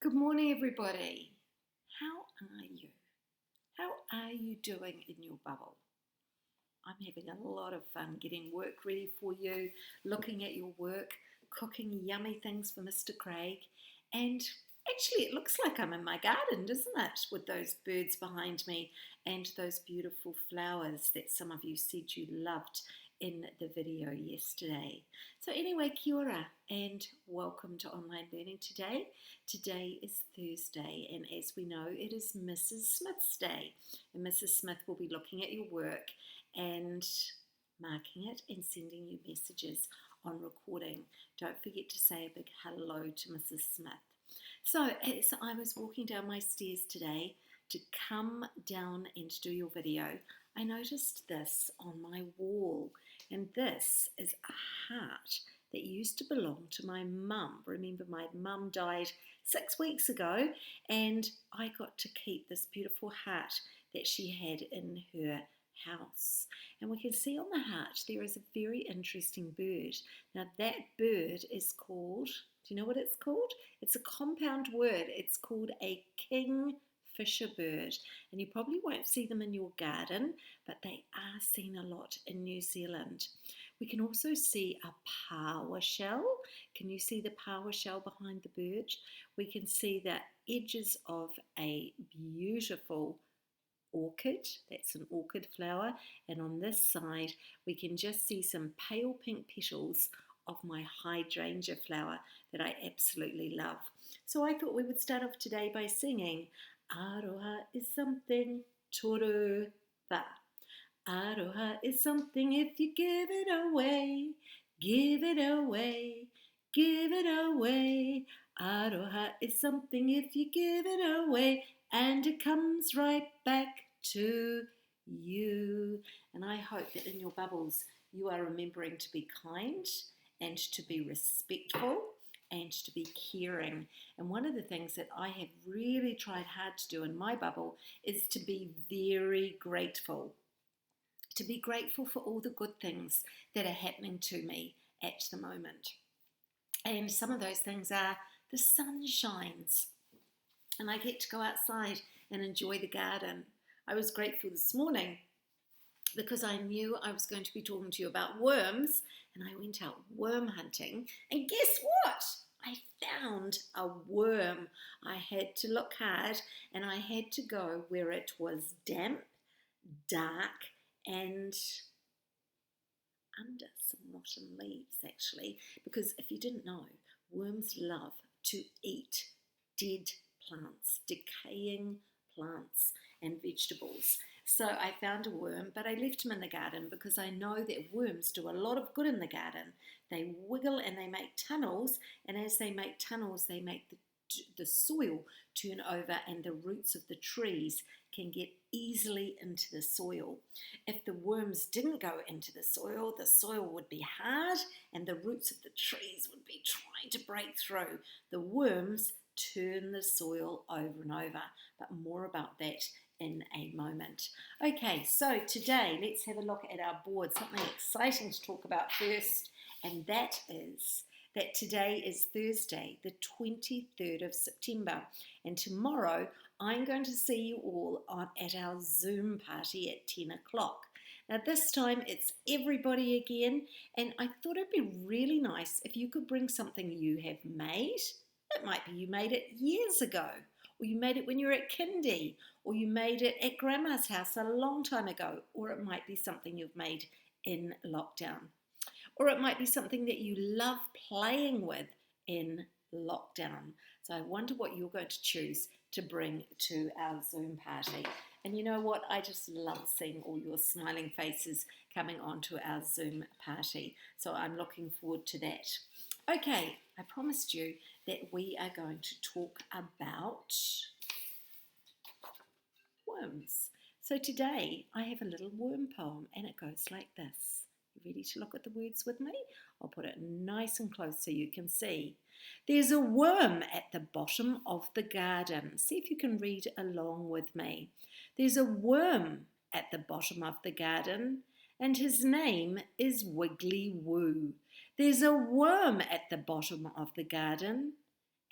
Good morning, everybody. How are you? How are you doing in your bubble? I'm having a lot of fun getting work ready for you, looking at your work, cooking yummy things for Mr. Craig, and actually, it looks like I'm in my garden, doesn't it? With those birds behind me and those beautiful flowers that some of you said you loved in the video yesterday. So anyway, kia ora and welcome to online learning today. Today is Thursday, and as we know, it is Mrs. Smith's day, and Mrs. Smith will be looking at your work and marking it and sending you messages on recording. Don't forget to say a big hello to Mrs. Smith. So as I was walking down my stairs today to come down and do your video, I noticed this on my wall, and this is a heart that used to belong to my mum. Remember, my mum died 6 weeks ago, and I got to keep this beautiful heart that she had in her house. And we can see on the heart there is a very interesting bird. Now that bird is called, do you know what it's called? It's a compound word. It's called a kingfisher bird, and you probably won't see them in your garden, but they are seen a lot in New Zealand. We can also see a pawa shell. Can you see the pawa shell behind the bird? We can see the edges of a beautiful orchid. That's an orchid flower, and on this side we can just see some pale pink petals of my hydrangea flower that I absolutely love. So I thought we would start off today by singing Aroha is something toru va. Aroha is something if you give it away, give it away, give it away. Aroha is something if you give it away, and it comes right back to you. And I hope that in your bubbles you are remembering to be kind and to be respectful and to be caring. And one of the things that I have really tried hard to do in my bubble is to be very grateful. To be grateful for all the good things that are happening to me at the moment. And some of those things are the sun shines and I get to go outside and enjoy the garden. I was grateful this morning because I knew I was going to be talking to you about worms, and I went out worm hunting, and guess what? I found a worm. I had to look hard, and I had to go where it was damp, dark, and under some rotten leaves actually, because if you didn't know, worms love to eat dead plants, decaying plants and vegetables. So I found a worm, but I left him in the garden because I know that worms do a lot of good in the garden. They wiggle and they make tunnels, and as they make tunnels, they make the soil turn over, and the roots of the trees can get easily into the soil. If the worms didn't go into the soil would be hard and the roots of the trees would be trying to break through. The worms turn the soil over and over, but more about that in a moment. Okay, so today let's have a look at our board, something exciting to talk about first, and that is that today is Thursday, the 23rd of September, and tomorrow I'm going to see you all at our Zoom party at 10 o'clock. Now this time it's everybody again, and I thought it'd be really nice if you could bring something you have made. It might be you made it years ago, or you made it when you were at kindy, or you made it at grandma's house a long time ago, or it might be something you've made in lockdown. Or it might be something that you love playing with in lockdown. So I wonder what you're going to choose to bring to our Zoom party. And you know what? I just love seeing all your smiling faces coming onto our Zoom party. So I'm looking forward to that. Okay, I promised you that we are going to talk about worms. So today I have a little worm poem, and it goes like this. You ready to look at the words with me? I'll put it nice and close so you can see. There's a worm at the bottom of the garden. See if you can read along with me. There's a worm at the bottom of the garden, and his name is Wiggly Woo. There's a worm at the bottom of the garden,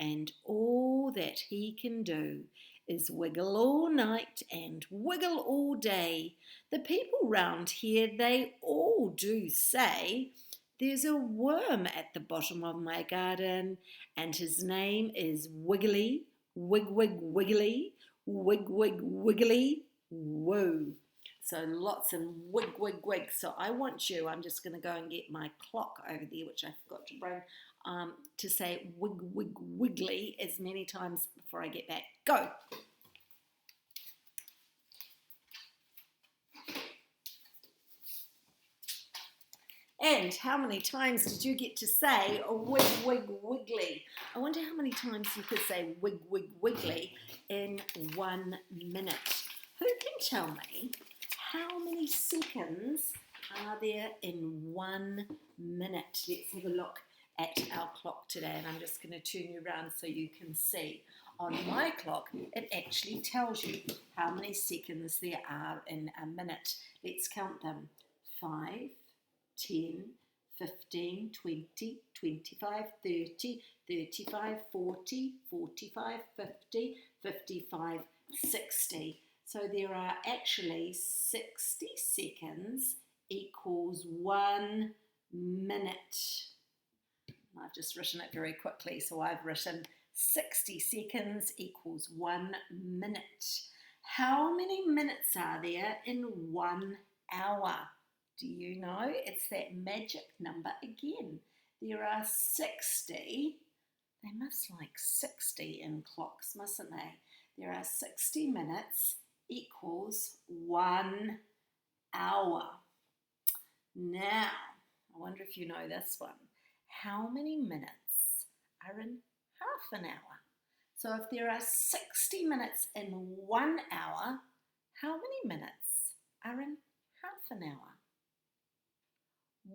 and all that he can do is wiggle all night and wiggle all day. The people round here, they all do say, there's a worm at the bottom of my garden, and his name is Wiggly, Wig Wig Wiggly, Wig Wig Wiggly, Woo. So lots of wig, wig, wig. So I want you, I'm just going to go and get my clock over there, which I forgot to bring, to say wig, wig, wiggly as many times before I get back. Go. And how many times did you get to say a wig, wig, wiggly? I wonder how many times you could say wig, wig, wiggly in 1 minute. Who can tell me how many seconds are there in 1 minute? Let's have a look at our clock today, and I'm just going to turn you around so you can see. On my clock, it actually tells you how many seconds there are in a minute. Let's count them. 5, 10, 15, 20, 25, 30, 35, 40, 45, 50, 55, 60. So there are actually 60 seconds equals 1 minute. I've just written it very quickly, so I've written 60 seconds equals 1 minute. How many minutes are there in 1 hour? Do you know? It's that magic number again. There are 60. They must like 60 in clocks, mustn't they? There are 60 minutes equals 1 hour. Now, I wonder if you know this one. How many minutes are in half an hour? So if there are 60 minutes in 1 hour, how many minutes are in half an hour?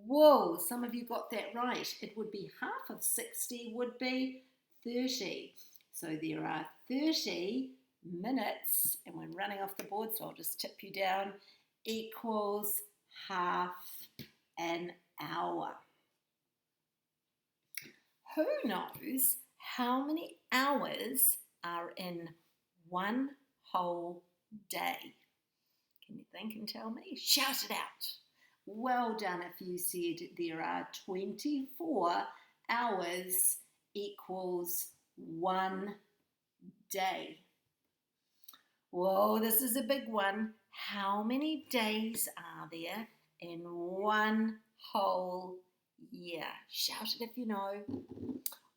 Whoa, some of you got that right. It would be half of 60 would be 30. So there are 30 minutes, and we're running off the board, so I'll just tip you down, equals half an hour. Who knows how many hours are in one whole day? Can you think and tell me? Shout it out. Well done if you said there are 24 hours equals 1 day. Whoa, this is a big one. How many days are there in one whole year? Shout it if you know.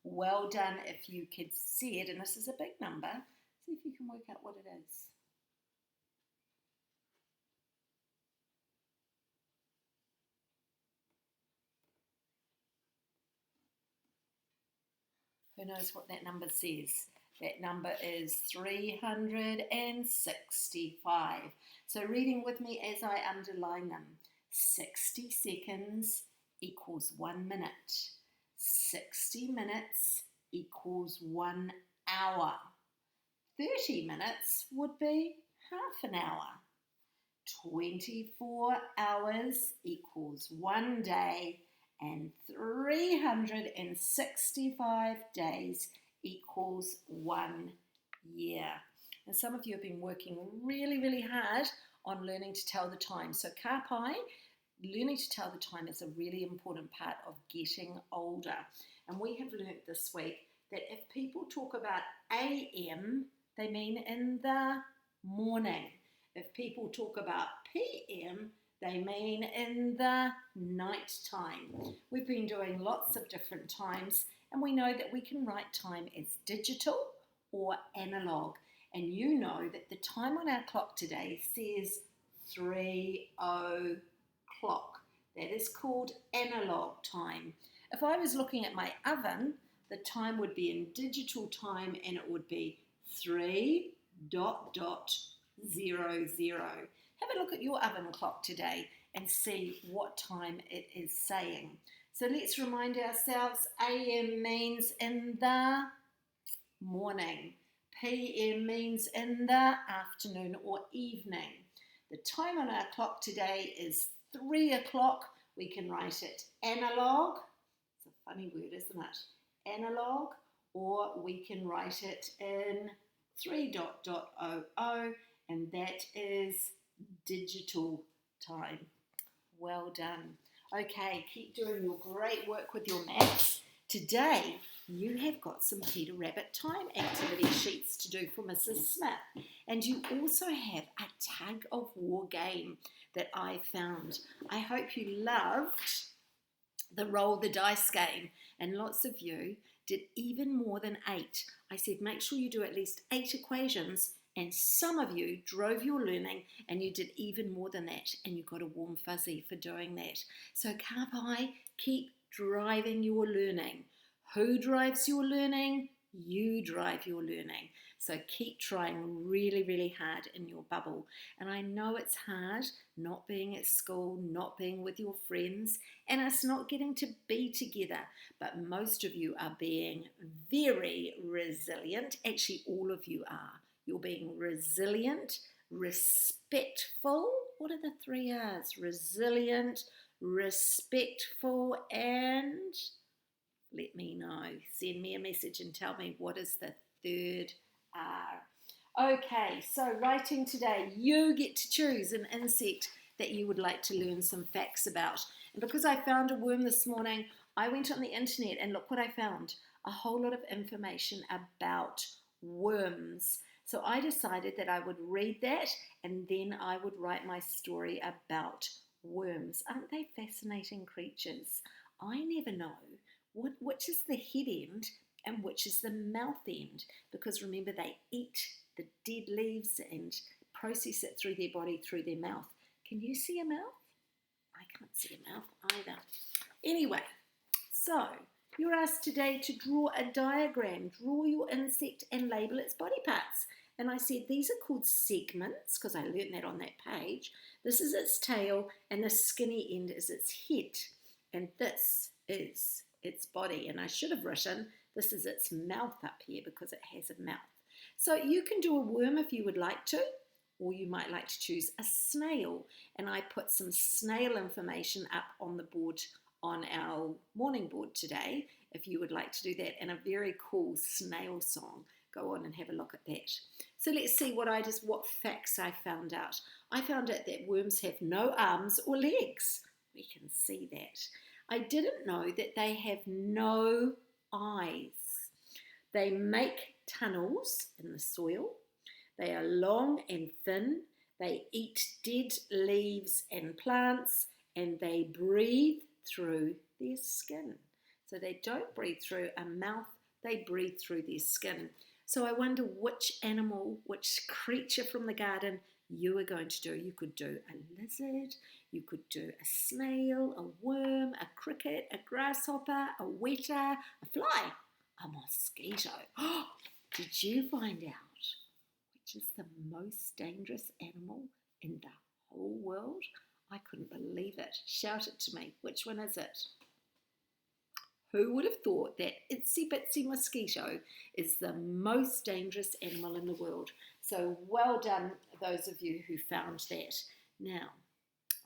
Well done if you could see it, and this is a big number. See if you can work out what it is. Who knows what that number says? That number is 365. So reading with me as I underline them. 60 seconds equals 1 minute. 60 minutes equals 1 hour. 30 minutes would be half an hour. 24 hours equals 1 day, and 365 days equals 1 year. And some of you have been working really, really hard on learning to tell the time. So ka pai, learning to tell the time is a really important part of getting older. And we have learnt this week that if people talk about AM, they mean in the morning. If people talk about PM, they mean in the night time. We've been doing lots of different times, and we know that we can write time as digital or analog. And you know that the time on our clock today says 3 o'clock. That is called analog time. If I was looking at my oven, the time would be in digital time, and it would be 3:00. Have a look at your oven clock today and see what time it is saying. So let's remind ourselves, AM means in the morning. PM means in the afternoon or evening. The time on our clock today is 3 o'clock. We can write it analog. It's a funny word, isn't it? Analog or we can write it in 3.00, and that is digital time. Well done. Okay, keep doing your great work with your maths. Today, you have got some Peter Rabbit time activity sheets to do for Mrs. Smith. And you also have a tug of war game that I found. I hope you loved the roll the dice game. And lots of you did even more than 8. I said make sure you do at least 8 equations, and some of you drove your learning and you did even more than that, and you got a warm fuzzy for doing that. So ka pai, keep driving your learning. Who drives your learning? You drive your learning. So keep trying really, really hard in your bubble. And I know it's hard not being at school, not being with your friends, and it's not getting to be together. But most of you are being very resilient. Actually, all of you are. You're being resilient, respectful. What are the 3 R's? Resilient, respectful, and let me know. Send me a message and tell me what is the 3rd R. Okay, so writing today, you get to choose an insect that you would like to learn some facts about. And because I found a worm this morning, I went on the internet and look what I found. A whole lot of information about worms. So I decided that I would read that and then I would write my story about worms. Aren't they fascinating creatures? I never know which is the head end and which is the mouth end, because remember they eat the dead leaves and process it through their body, through their mouth. Can you see a mouth? I can't see a mouth either. Anyway, so you're asked today to draw a diagram. Draw your insect and label its body parts. And I said these are called segments because I learned that on that page. This is its tail and the skinny end is its head. And this is its body. And I should have written this is its mouth up here because it has a mouth. So you can do a worm if you would like to, or you might like to choose a snail. And I put some snail information up on the board on our morning board today, if you would like to do that, and a very cool snail song. Go on and have a look at that. So let's see what facts I found out. I found out that worms have no arms or legs. We can see that. I didn't know that they have no eyes. They make tunnels in the soil. They are long and thin. They eat dead leaves and plants, and they breathe through their skin. So they don't breathe through a mouth, they breathe through their skin. So I wonder which animal, which creature from the garden you are going to do. You could do a lizard, you could do a snail, a worm, a cricket, a grasshopper, a weta, a fly, a mosquito. Oh, did you find out which is the most dangerous animal in the whole world? I couldn't believe it. Shout it to me. Which one is it? Who would have thought that itsy bitsy mosquito is the most dangerous animal in the world? So well done, those of you who found that. Now,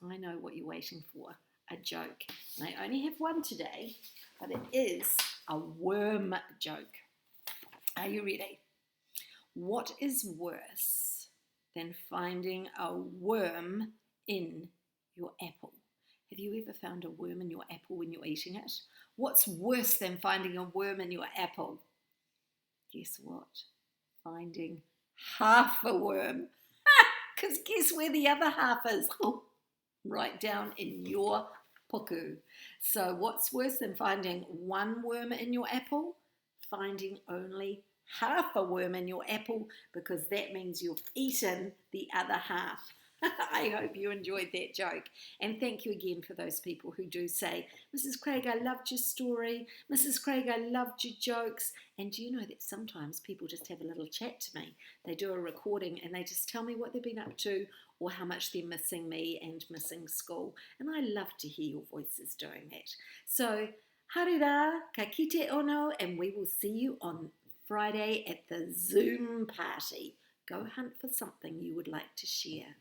I know what you're waiting for, a joke. And I only have one today, but it is a worm joke. Are you ready? What is worse than finding a worm in your apple? Have you ever found a worm in your apple when you're eating it? What's worse than finding a worm in your apple? Guess what? Finding half a worm. Because guess where the other half is? Oh, right down in your puku. So what's worse than finding one worm in your apple? Finding only half a worm in your apple, because that means you've eaten the other half. I hope you enjoyed that joke. And thank you again for those people who do say, Mrs. Craig, I loved your story. Mrs. Craig, I loved your jokes. And do you know that sometimes people just have a little chat to me? They do a recording and they just tell me what they've been up to or how much they're missing me and missing school. And I love to hear your voices doing that. So, harira, ka kite ono, and we will see you on Friday at the Zoom party. Go hunt for something you would like to share.